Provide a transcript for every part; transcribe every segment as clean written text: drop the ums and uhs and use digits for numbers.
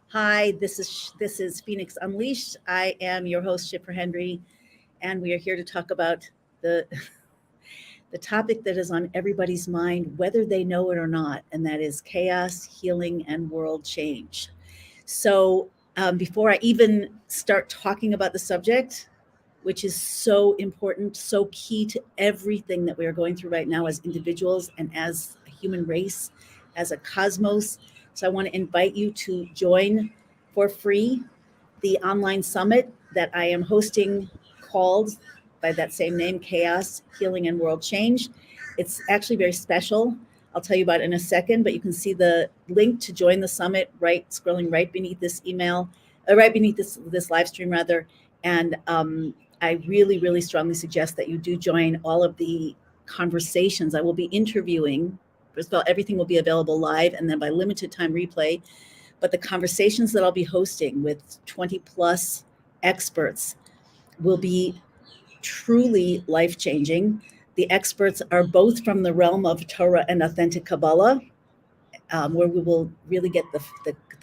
Hi, this is Phoenix Unleashed. I am your host, Shipper Henry, and we are here to talk about the the topic that is on everybody's mind, whether they know it or not, and that is chaos, healing, and world change. So, before I even start talking about the subject, which is so important, so key to everything that we are going through right now as individuals and as a human race, as a cosmos. So I want to invite you to join for free the online summit that I am hosting called by that same name, Chaos, Healing, and World Change. It's actually very special. I'll tell you about it in a second, but you can see the link to join the summit right scrolling right beneath this email, right beneath this live stream rather. And I really, really strongly suggest that you do join all of the conversations. I will be interviewing. First of all, everything will be available live and then by limited time replay. But the conversations that I'll be hosting with 20 plus experts will be truly life changing. The experts are both from the realm of Torah and authentic Kabbalah, where we will really get the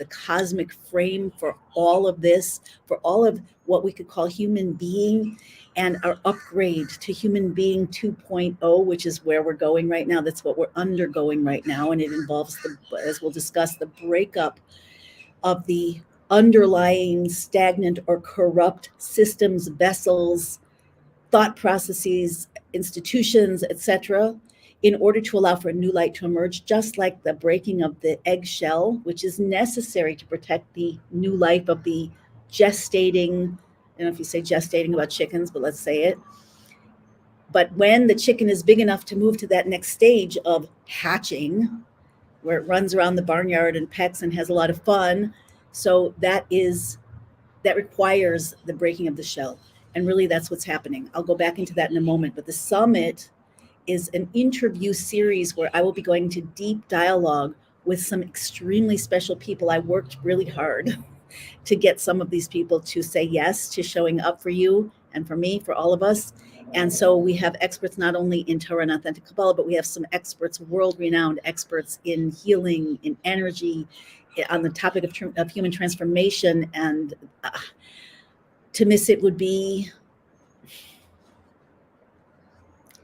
cosmic frame for all of this, for all of what we could call human being and our upgrade to human being 2.0, which is where we're going right now. That's what we're undergoing right now. And it involves, as we'll discuss, the breakup of the underlying stagnant or corrupt systems, vessels, thought processes, institutions, etc., in order to allow for a new light to emerge, just like the breaking of the eggshell, which is necessary to protect the new life of the gestating. I don't know if you say gestating about chickens, but let's say it. But when the chicken is big enough to move to that next stage of hatching, where it runs around the barnyard and pecks and has a lot of fun, so that requires the breaking of the shell. And really, that's what's happening. I'll go back into that in a moment. But the summit is an interview series where I will be going to deep dialogue with some extremely special people. I worked really hard to get some of these people to say yes to showing up for you and for me, for all of us. And so we have experts not only in Torah and authentic Kabbalah, but we have some experts, world renowned experts in healing, in energy, on the topic of human transformation. And to miss it would be,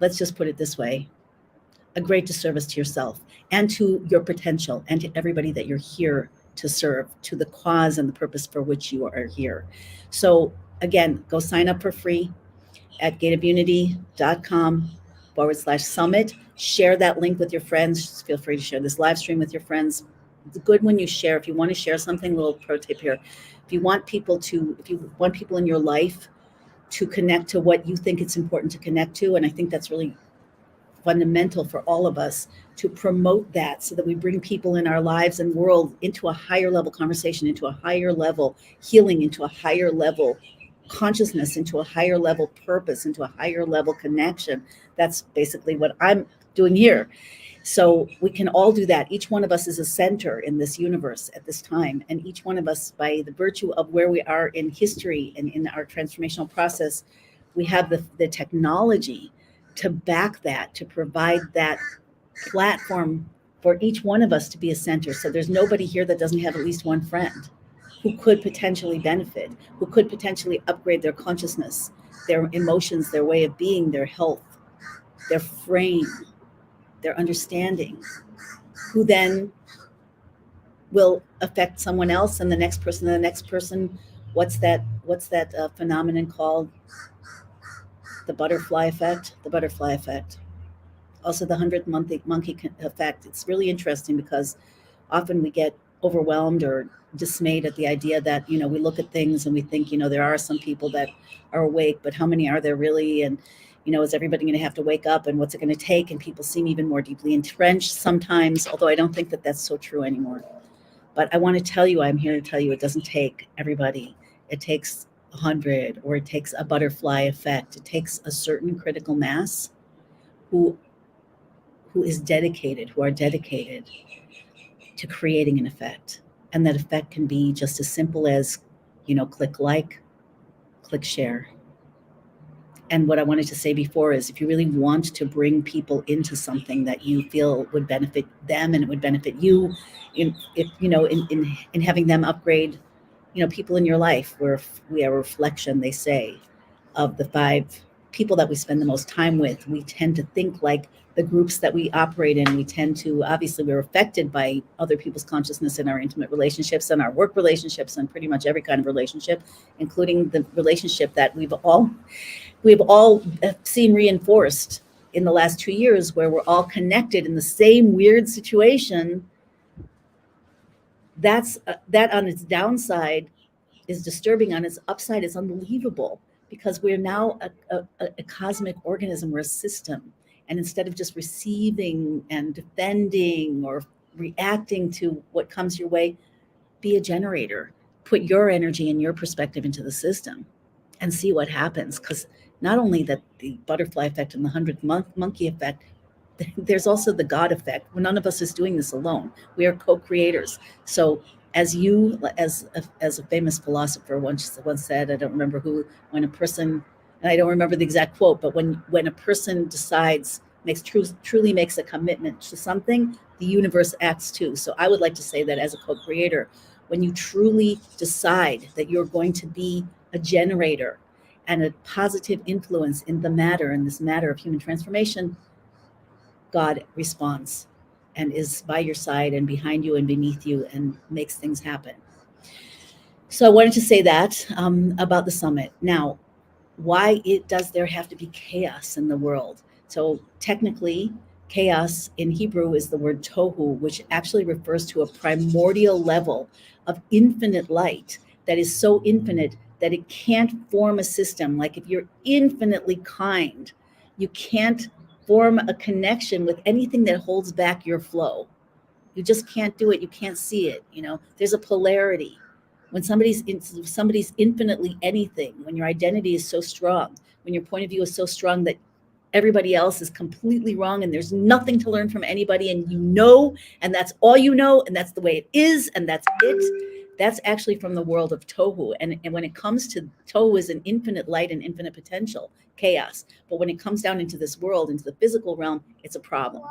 let's just put it this way, a great disservice to yourself and to your potential and to everybody that you're here to serve, to the cause and the purpose for which you are here. So again, go sign up for free at gateofunity.com/summit. Share that link with your friends. Just feel free to share this live stream with your friends. It's good when you share. If you want to share something, little pro tip here. If you want people in your life to connect to what you think it's important to connect to, and I think that's really fundamental for all of us to promote that so that we bring people in our lives and world into a higher level conversation, into a higher level healing, into a higher level consciousness, into a higher level purpose, into a higher level connection. That's basically what I'm doing here. So we can all do that. Each one of us is a center in this universe at this time. And each one of us, by the virtue of where we are in history and in our transformational process, we have the technology to back that, to provide that platform for each one of us to be a center. So there's nobody here that doesn't have at least one friend who could potentially benefit, who could potentially upgrade their consciousness, their emotions, their way of being, their health, their frame, their understanding, who then will affect someone else and the next person and the next person. What's that phenomenon called? The butterfly effect. The butterfly effect. Also, the 100th monkey effect. It's really interesting because often we get overwhelmed or dismayed at the idea that we look at things and we think there are some people that are awake, but how many are there really? And is everybody going to have to wake up, and what's it going to take? And people seem even more deeply entrenched sometimes, although I don't think that that's so true anymore. But I want to tell you, I'm here to tell you, it doesn't take everybody. It takes 100, or it takes a butterfly effect. It takes a certain critical mass who are dedicated to creating an effect. And that effect can be just as simple as, click like, click share, And what I wanted to say before is, if you really want to bring people into something that you feel would benefit them and it would benefit you, in having them upgrade, people in your life, we are a reflection, they say, of the 5 people that we spend the most time with. We tend to think like the groups that we operate in. We tend to, obviously, we're affected by other people's consciousness in our intimate relationships and our work relationships and pretty much every kind of relationship, including the relationship that we've all seen reinforced in the last 2 years, where we're all connected in the same weird situation. That on its downside is disturbing. On its upside is unbelievable, because we're now a cosmic organism. We're a system. And instead of just receiving and defending or reacting to what comes your way, be a generator. Put your energy and your perspective into the system and see what happens. Because not only that, the butterfly effect and the 100th monkey effect, there's also the God effect. None of us is doing this alone. We are co-creators. So as a famous philosopher once said, I don't remember who, when a person, and I don't remember the exact quote, but when a person decides, truly makes a commitment to something, the universe acts too. So I would like to say that as a co-creator, when you truly decide that you're going to be a generator and a positive influence in this matter of human transformation, God responds and is by your side and behind you and beneath you and makes things happen. So I wanted to say that about the summit. Now, why does there have to be chaos in the world? So technically, chaos in Hebrew is the word tohu, which actually refers to a primordial level of infinite light that is so infinite that it can't form a system. Like if you're infinitely kind, you can't form a connection with anything that holds back your flow. You just can't do it. You can't see it. There's a polarity. When somebody's infinitely anything, when your identity is so strong, when your point of view is so strong that everybody else is completely wrong and there's nothing to learn from anybody, and that's all and that's the way it is, and that's it. That's actually from the world of tohu. And when it comes to tohu, is an infinite light and infinite potential, chaos. But when it comes down into this world, into the physical realm, it's a problem,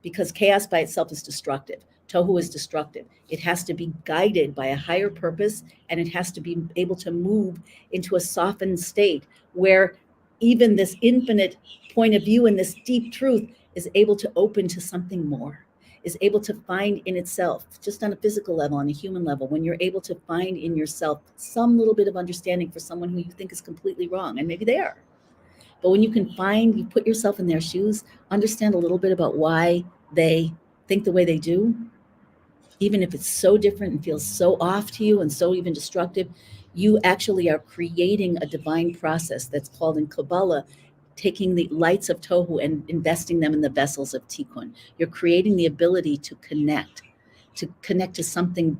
because chaos by itself is destructive. Tohu is destructive. It has to be guided by a higher purpose, and it has to be able to move into a softened state where even this infinite point of view and this deep truth is able to open to something more, is able to find in itself, just on a physical level, on a human level, when you're able to find in yourself some little bit of understanding for someone who you think is completely wrong, and maybe they are. But when you put yourself in their shoes, understand a little bit about why they think the way they do, even if it's so different and feels so off to you and so even destructive, you actually are creating a divine process that's called in Kabbalah, taking the lights of Tohu and investing them in the vessels of Tikkun. You're creating the ability to connect to something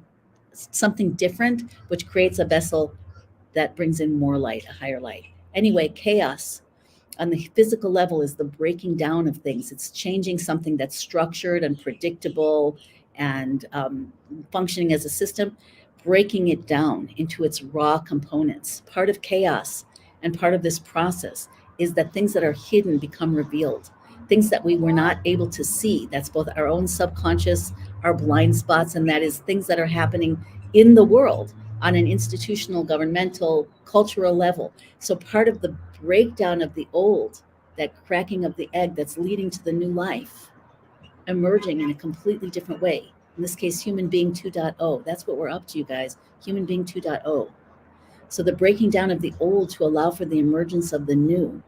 different, which creates a vessel that brings in more light, a higher light. Anyway, chaos on the physical level is the breaking down of things. It's changing something that's structured and predictable and functioning as a system, breaking it down into its raw components. Part of chaos and part of this process is that things that are hidden become revealed. Things that we were not able to see. That's both our own subconscious, our blind spots, and that is things that are happening in the world on an institutional, governmental, cultural level. So part of the breakdown of the old, that cracking of the egg that's leading to the new life, emerging in a completely different way. In this case, human being 2.0. That's what we're up to, you guys. Human being 2.0. So the breaking down of the old to allow for the emergence of the new,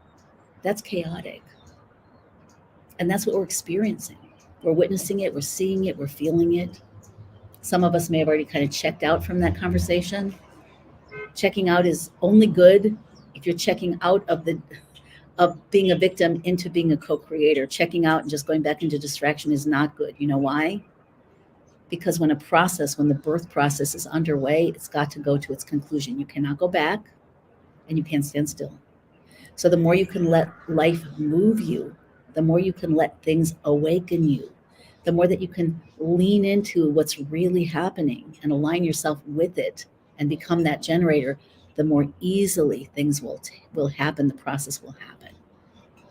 that's chaotic. And that's what we're experiencing. We're witnessing it, we're seeing it, we're feeling it. Some of us may have already kind of checked out from that conversation. Checking out is only good if you're checking out of being a victim into being a co-creator. Checking out and just going back into distraction is not good. You know why? Because when the birth process is underway, it's got to go to its conclusion. You cannot go back and you can't stand still. So the more you can let life move you, the more you can let things awaken you, the more that you can lean into what's really happening and align yourself with it and become that generator, the more easily things will happen, the process will happen.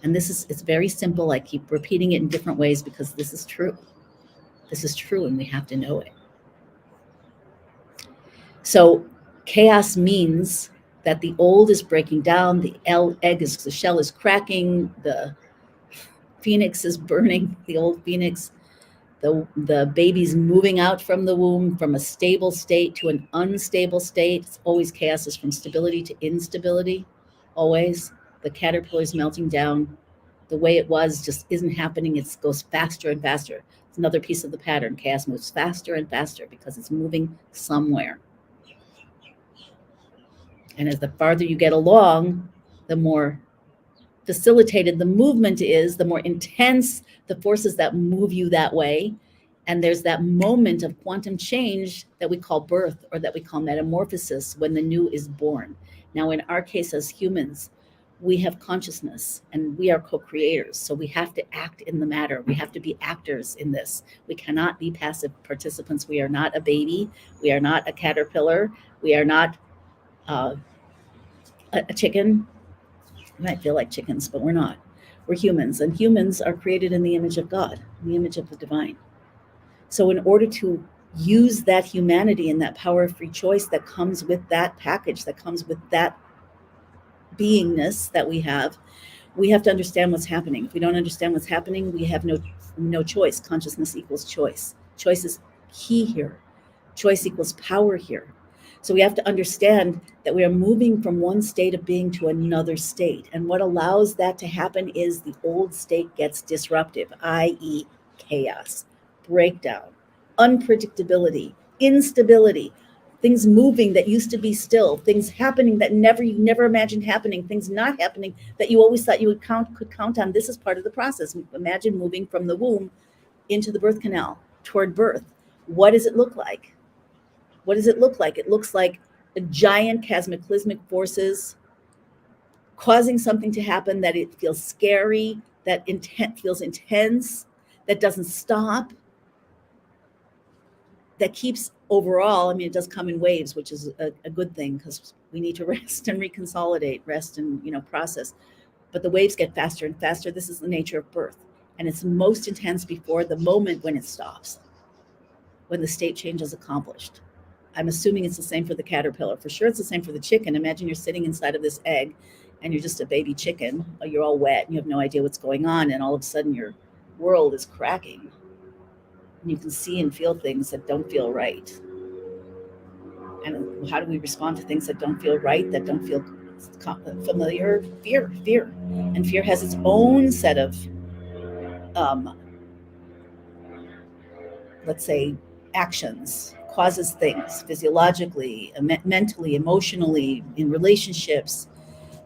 And it's very simple. I keep repeating it in different ways because this is true. This is true, and we have to know it. So chaos means that the old is breaking down, the shell is cracking, the phoenix is burning, the old phoenix, the baby's moving out from the womb from a stable state to an unstable state. It's always chaos is from stability to instability, always. The caterpillar is melting down. The way it was just isn't happening. It goes faster and faster. It's another piece of the pattern. Chaos moves faster and faster because it's moving somewhere. And as the farther you get along, the more facilitated the movement is, the more intense the forces that move you that way. And there's that moment of quantum change that we call birth, or that we call metamorphosis, when the new is born. Now, in our case as humans, we have consciousness and we are co-creators. So we have to act in the matter. We have to be actors in this. We cannot be passive participants. We are not a baby. We are not a caterpillar. We are not a chicken. We might feel like chickens, but we're not. We're humans, and humans are created in the image of God, in the image of the divine. So in order to use that humanity and that power of free choice that comes with that package, that comes with that beingness that we have to understand what's happening. If we don't understand what's happening, we have no choice. Consciousness equals choice. Choice is key here. Choice equals power here. So we have to understand that we are moving from one state of being to another state. And what allows that to happen is the old state gets disruptive, i.e. chaos, breakdown, unpredictability, instability, things moving that used to be still, things happening that you never imagined happening, things not happening that you always thought you could count on. This is part of the process. Imagine moving from the womb into the birth canal toward birth. What does it look like? What does it look like? It looks like a giant cataclysmic forces causing something to happen that it feels scary, that feels intense, that doesn't stop, that keeps overall. I mean, it does come in waves, which is a good thing because we need to rest and reconsolidate, rest and process. But the waves get faster and faster. This is the nature of birth. And it's most intense before the moment when it stops, when the state change is accomplished. I'm assuming it's the same for the caterpillar. For sure, it's the same for the chicken. Imagine you're sitting inside of this egg and you're just a baby chicken. You're all wet and you have no idea what's going on. And all of a sudden your world is cracking. And you can see and feel things that don't feel right. And how do we respond to things that don't feel right, that don't feel familiar? Fear. And fear has its own set of, let's say, actions, causes things physiologically, mentally, emotionally, in relationships.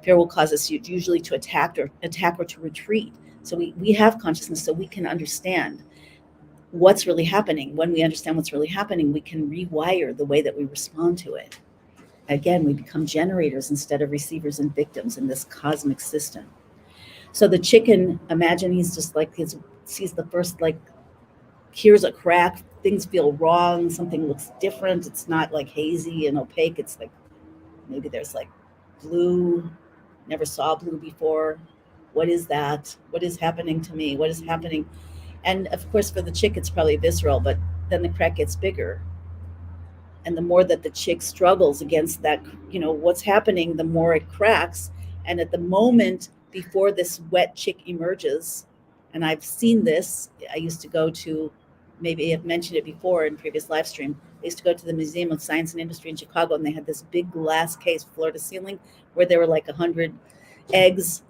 Fear will cause us usually to attack or to retreat. So we have consciousness so we can understand what's really happening. When we understand what's really happening, we can rewire the way that we respond to it. Again, we become generators instead of receivers and victims in this cosmic system. So the chicken, imagine he's just like, sees the first, like, here's a crack, things feel wrong, something looks different. It's not like hazy and opaque. It's like, maybe there's like blue, never saw blue before. What is that? What is happening to me? What is happening? And of course, for the chick, it's probably visceral, but then the crack gets bigger. And the more that the chick struggles against that, what's happening, the more it cracks. And at the moment before this wet chick emerges, and I've seen this, I used to go to, maybe I've mentioned it before in previous live stream, I used to go to the Museum of Science and Industry in Chicago, and they had this big glass case, floor to ceiling, where there were like 100 eggs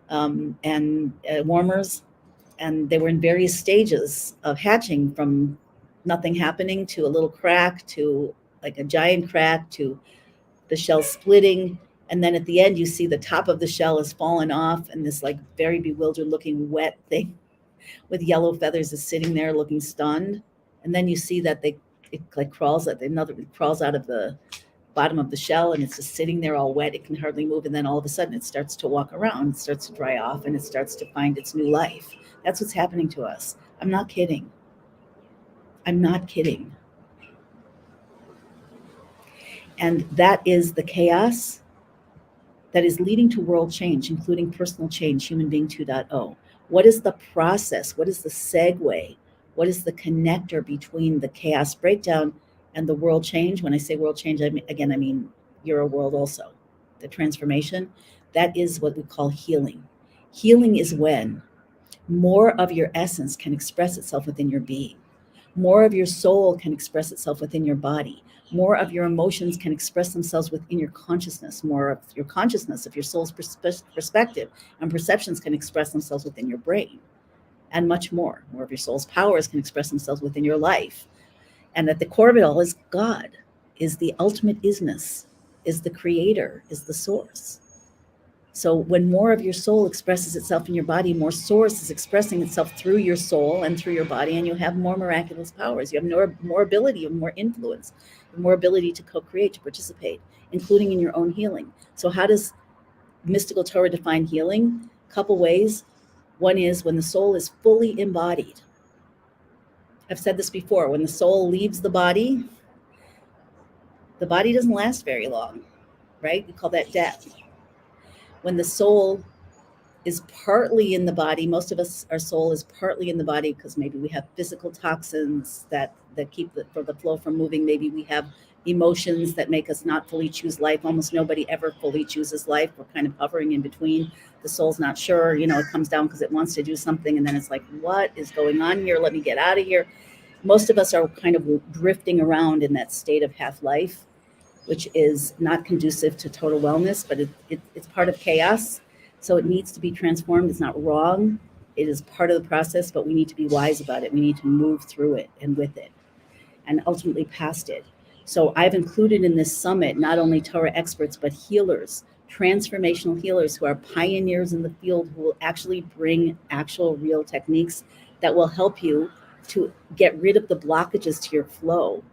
and warmers, and they were in various stages of hatching, from nothing happening to a little crack to like a giant crack to the shell splitting. And then at the end, you see the top of the shell has fallen off, and this like very bewildered looking wet thing with yellow feathers is sitting there looking stunned. And then you see that it like crawls out of the bottom of the shell, and it's just sitting there all wet. It can hardly move. And then all of a sudden it starts to walk around, it starts to dry off, and it starts to find its new life. That's what's happening to us. I'm not kidding. And that is the chaos that is leading to world change, including personal change, human being 2.0. What is the process? What is the segue? What is the connector between the chaos breakdown and the world change? When I say world change, I mean your world also. The transformation, that is what we call healing. Healing is when more of your essence can express itself within your being. More of your soul can express itself within your body. More of your emotions can express themselves within your consciousness. More of your consciousness, of your soul's perspective and perceptions, can express themselves within your brain, and much more. More of your soul's powers can express themselves within your life. And at the core of it all is God, is the ultimate isness, is the creator, is the source. So when more of your soul expresses itself in your body, more source is expressing itself through your soul and through your body, and you have more miraculous powers. You have more ability, more influence, more ability to co-create, to participate, including in your own healing. So how does mystical Torah define healing? A couple ways. One is when the soul is fully embodied. I've said this before. When the soul leaves the body doesn't last very long, right? We call that death. When the soul is partly in the body. Most of us, our soul is partly in the body because maybe we have physical toxins that keep the flow from moving. Maybe we have emotions that make us not fully choose life. Almost nobody ever fully chooses life. We're kind of hovering in between. The soul's not sure, it comes down because it wants to do something. And then it's like, what is going on here? Let me get out of here. Most of us are kind of drifting around in that state of half life, which is not conducive to total wellness, but it's part of chaos. So it needs to be transformed. It's not wrong. It is part of the process, but we need to be wise about it. We need to move through it and with it and ultimately past it. So I've included in this summit not only Torah experts, but healers, transformational healers who are pioneers in the field, who will actually bring actual real techniques that will help you to get rid of the blockages to your flow,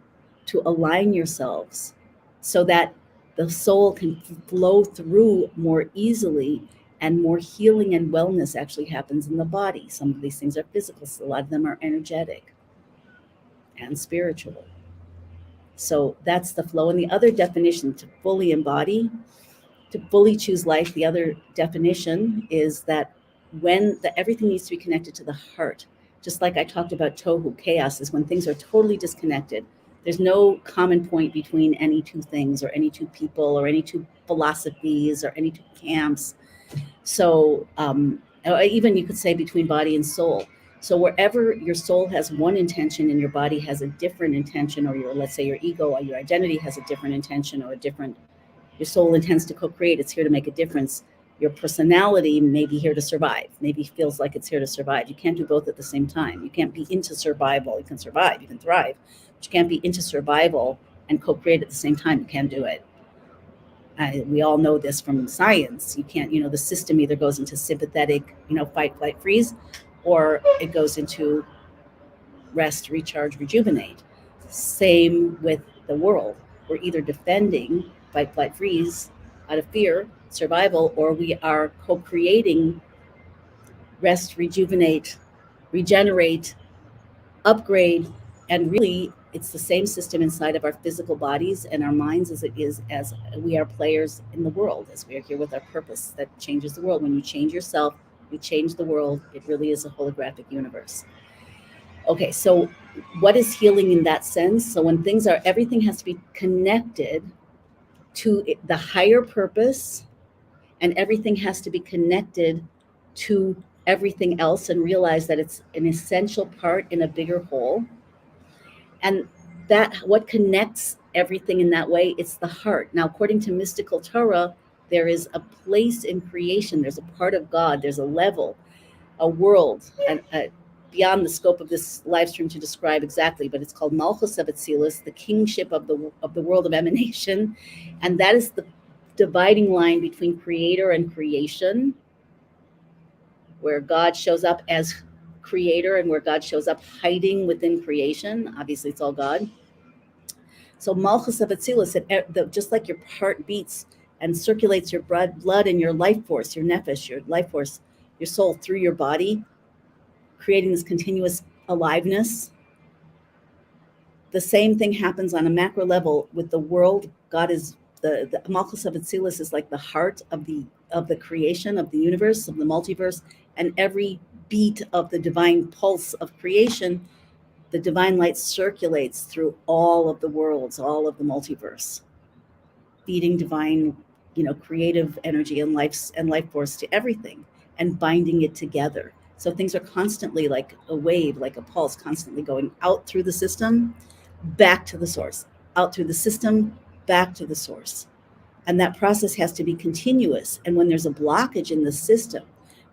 to align yourselves so that the soul can flow through more easily, and more healing and wellness actually happens in the body. Some of these things are physical, so a lot of them are energetic and spiritual. So that's the flow. And the other definition, to fully embody, to fully choose life, the other definition is that everything needs to be connected to the heart. Just like I talked about tohu, chaos, is when things are totally disconnected. There's no common point between any two things or any two people or any two philosophies or any two camps. So even you could say between body and soul. So wherever your soul has one intention and your body has a different intention, or let's say your ego or your identity has a different intention, or your soul intends to co-create, it's here to make a difference. Your personality may be here to survive, maybe feels like it's here to survive. You can't do both at the same time. You can't be into survival. You can survive, you can thrive, but you can't be into survival and co-create at the same time. You can't do it. We all know this from science. You can't, the system either goes into sympathetic, fight, flight, freeze, or it goes into rest, recharge, rejuvenate. Same with the world. We're either defending, fight, flight, freeze, out of fear, survival, or we are co-creating, rest, rejuvenate, regenerate, upgrade. And really, it's the same system inside of our physical bodies and our minds as it is as we are players in the world, as we are here with our purpose that changes the world. When you change yourself, you change the world. It really is a holographic universe. Okay, so what is healing in that sense? So when everything has to be connected to the higher purpose, and everything has to be connected to everything else, and realize that it's an essential part in a bigger whole. And that what connects everything in that way, it's the heart. Now, according to mystical Torah, there is a place in creation. There's a part of God. There's a level, a world, beyond the scope of this live stream to describe exactly, but it's called Malchus of Atzilus, the kingship of the world of emanation. And that is the dividing line between creator and creation, where God shows up as creator and where God shows up hiding within creation. Obviously, it's all God. So Malchus of Atzilus, just like your heart beats and circulates your blood and your life force, your nefesh, your life force, your soul through your body, creating this continuous aliveness. the same thing happens on a macro level with the world. God is the Malchus of Atzilus is like the heart of the creation of the universe, of the multiverse, and every beat of the divine pulse of creation, the divine light circulates through all of the worlds, all of the multiverse, feeding divine, creative energy and life force to everything and binding it together. So things are constantly like a wave, like a pulse, constantly going out through the system, back to the source, out through the system, back to the source. And that process has to be continuous. And when there's a blockage in the system,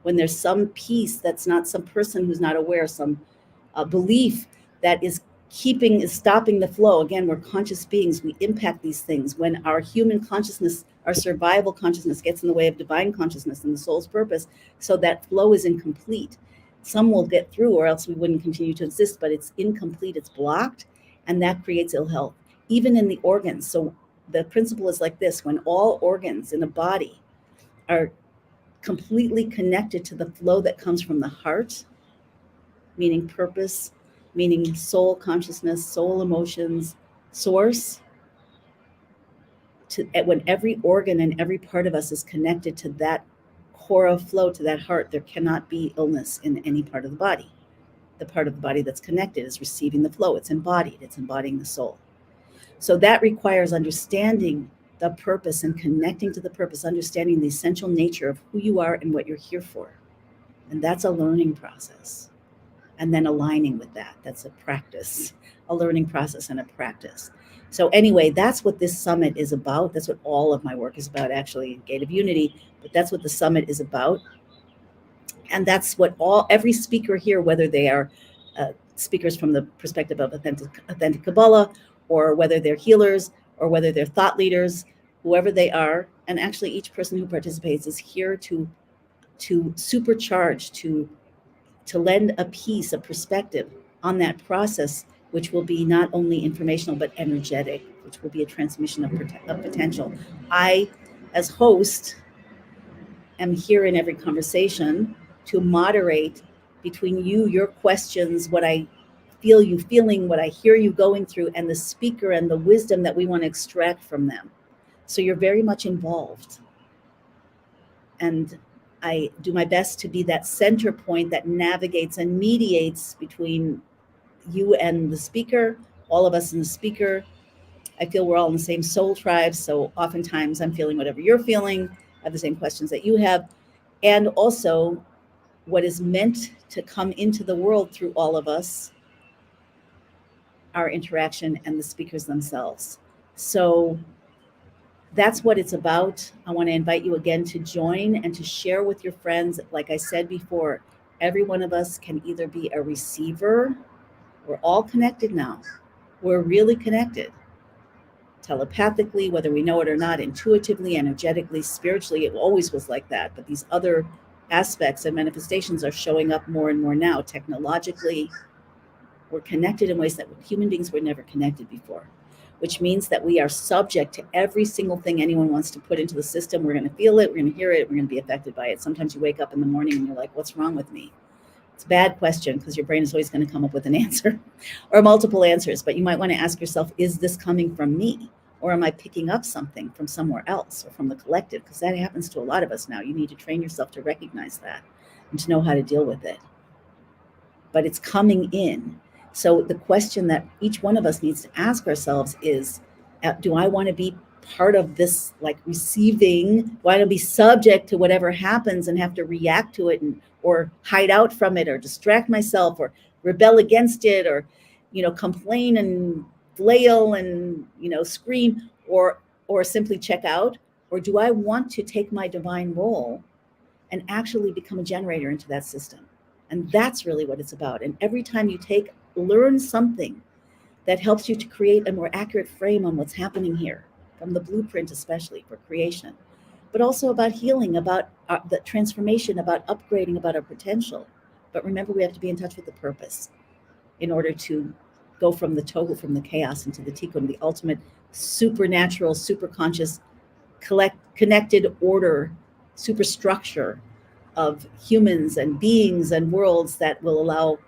when there's some piece that's not, some person who's not aware, some belief that is stopping the flow. Again, we're conscious beings. We impact these things. When our human consciousness, our survival consciousness gets in the way of divine consciousness and the soul's purpose, so that flow is incomplete. Some will get through, or else we wouldn't continue to exist, but it's incomplete, it's blocked, and that creates ill health, even in the organs. So the principle is like this: when all organs in the body are completely connected to the flow that comes from the heart, meaning purpose, meaning soul consciousness, soul emotions, source, when every organ and every part of us is connected to that core of flow, to that heart, there cannot be illness in any part of the body. The part of the body that's connected is receiving the flow. It's embodied. It's embodying the soul. So that requires understanding the purpose and connecting to the purpose, understanding the essential nature of who you are and what you're here for. And that's a learning process. And then aligning with that. That's a practice, a learning process and a practice. So anyway, that's what this summit is about. That's what all of my work is about, actually, Gate of Unity. But that's what the summit is about. And that's what every speaker here, whether they are speakers from the perspective of authentic Kabbalah, or whether they're healers, or whether they're thought leaders, whoever they are, and actually each person who participates is here to supercharge, to lend a piece, a perspective on that process, which will be not only informational but energetic, which will be a transmission of potential. I, as host, am here in every conversation to moderate between you, your questions, what I feel you feeling, what I hear you going through, and the speaker and the wisdom that we want to extract from them. So you're very much involved. And I do my best to be that center point that navigates and mediates between you and the speaker, all of us and the speaker. I feel we're all in the same soul tribe. So oftentimes I'm feeling whatever you're feeling. I have the same questions that you have. And also what is meant to come into the world through all of us, our interaction and the speakers themselves. So that's what it's about. I want to invite you again to join and to share with your friends. Like I said before, every one of us can either be a receiver. We're all connected now. We're really connected. Telepathically, whether we know it or not, intuitively, energetically, spiritually, it always was like that. But these other aspects and manifestations are showing up more and more now. Technologically, we're connected in ways that human beings were never connected before, which means that we are subject to every single thing anyone wants to put into the system. We're going to feel it. We're going to hear it. We're going to be affected by it. Sometimes you wake up in the morning and you're like, what's wrong with me? It's a bad question because your brain is always going to come up with an answer or multiple answers. But you might want to ask yourself, is this coming from me? Or am I picking up something from somewhere else or from the collective? Because that happens to a lot of us now. You need to train yourself to recognize that and to know how to deal with it. But it's coming in. So the question that each one of us needs to ask ourselves is, do I want to be part of this, like receiving? Do I want to be subject to whatever happens and have to react to it or hide out from it or distract myself or rebel against it or, complain and flail and, scream or simply check out? Or do I want to take my divine role and actually become a generator into that system? And that's really what it's about. And every time you learn something that helps you to create a more accurate frame on what's happening here, from the blueprint especially for creation, but also about healing, about the transformation, about upgrading, about our potential. But remember, we have to be in touch with the purpose in order to go from the tohu, from the chaos, into the tikkun, the ultimate supernatural, super conscious, connected order, superstructure of humans and beings and worlds that will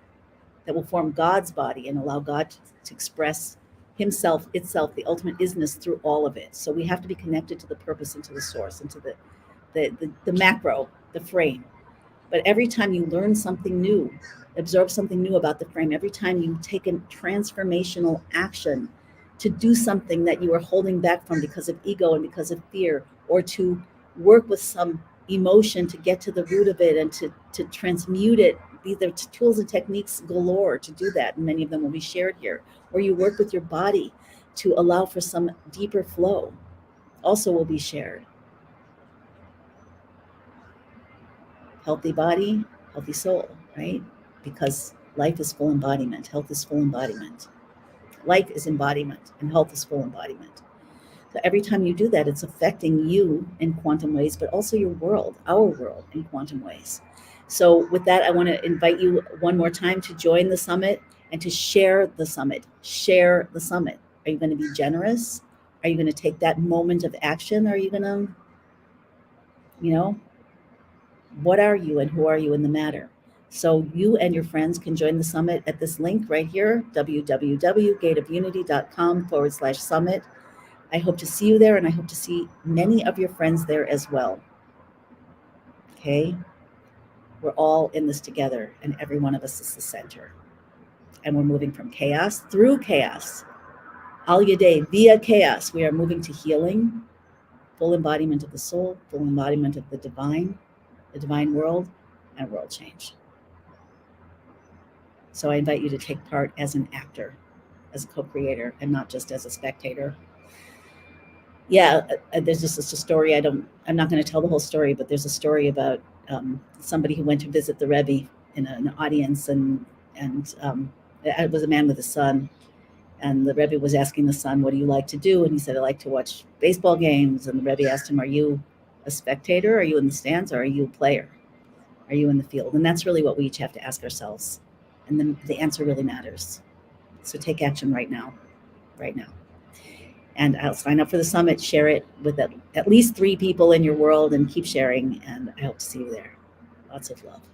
form God's body and allow God to express himself, itself, the ultimate isness through all of it. So we have to be connected to the purpose and to the source and to the macro, the frame. But every time you learn something new, absorb something new about the frame, every time you take a transformational action to do something that you are holding back from because of ego and because of fear, or to work with some emotion to get to the root of it and to transmute it. These are tools and techniques galore to do that, and many of them will be shared here. Or you work with your body to allow for some deeper flow, also will be shared. Healthy body, healthy soul, right? Because life is full embodiment, health is full embodiment. Life is embodiment, and health is full embodiment. So every time you do that, it's affecting you in quantum ways, but also your world, our world, in quantum ways. So with that, I want to invite you one more time to join the summit and to share the summit. Share the summit. Are you going to be generous? Are you going to take that moment of action? Are you going to, what are you and who are you in the matter? So you and your friends can join the summit at this link right here, www.gateofunity.com/summit. I hope to see you there, and I hope to see many of your friends there as well. Okay? We're all in this together, and every one of us is the center. And we're moving from chaos through chaos. Al Yadeh, via chaos, we are moving to healing, full embodiment of the soul, full embodiment of the divine world, and world change. So I invite you to take part as an actor, as a co-creator, and not just as a spectator. Yeah, there's just a story. I'm not going to tell the whole story, but there's a story about somebody who went to visit the Rebbe in an audience, and it was a man with a son, and the Rebbe was asking the son, "What do you like to do?" And he said, "I like to watch baseball games." And the Rebbe asked him, "Are you a spectator? Are you in the stands? Or are you a player? Are you in the field?" And that's really what we each have to ask ourselves, and then the answer really matters. So take action right now. And I'll sign up for the summit, share it with at least 3 people in your world, and keep sharing. And I hope to see you there. Lots of love.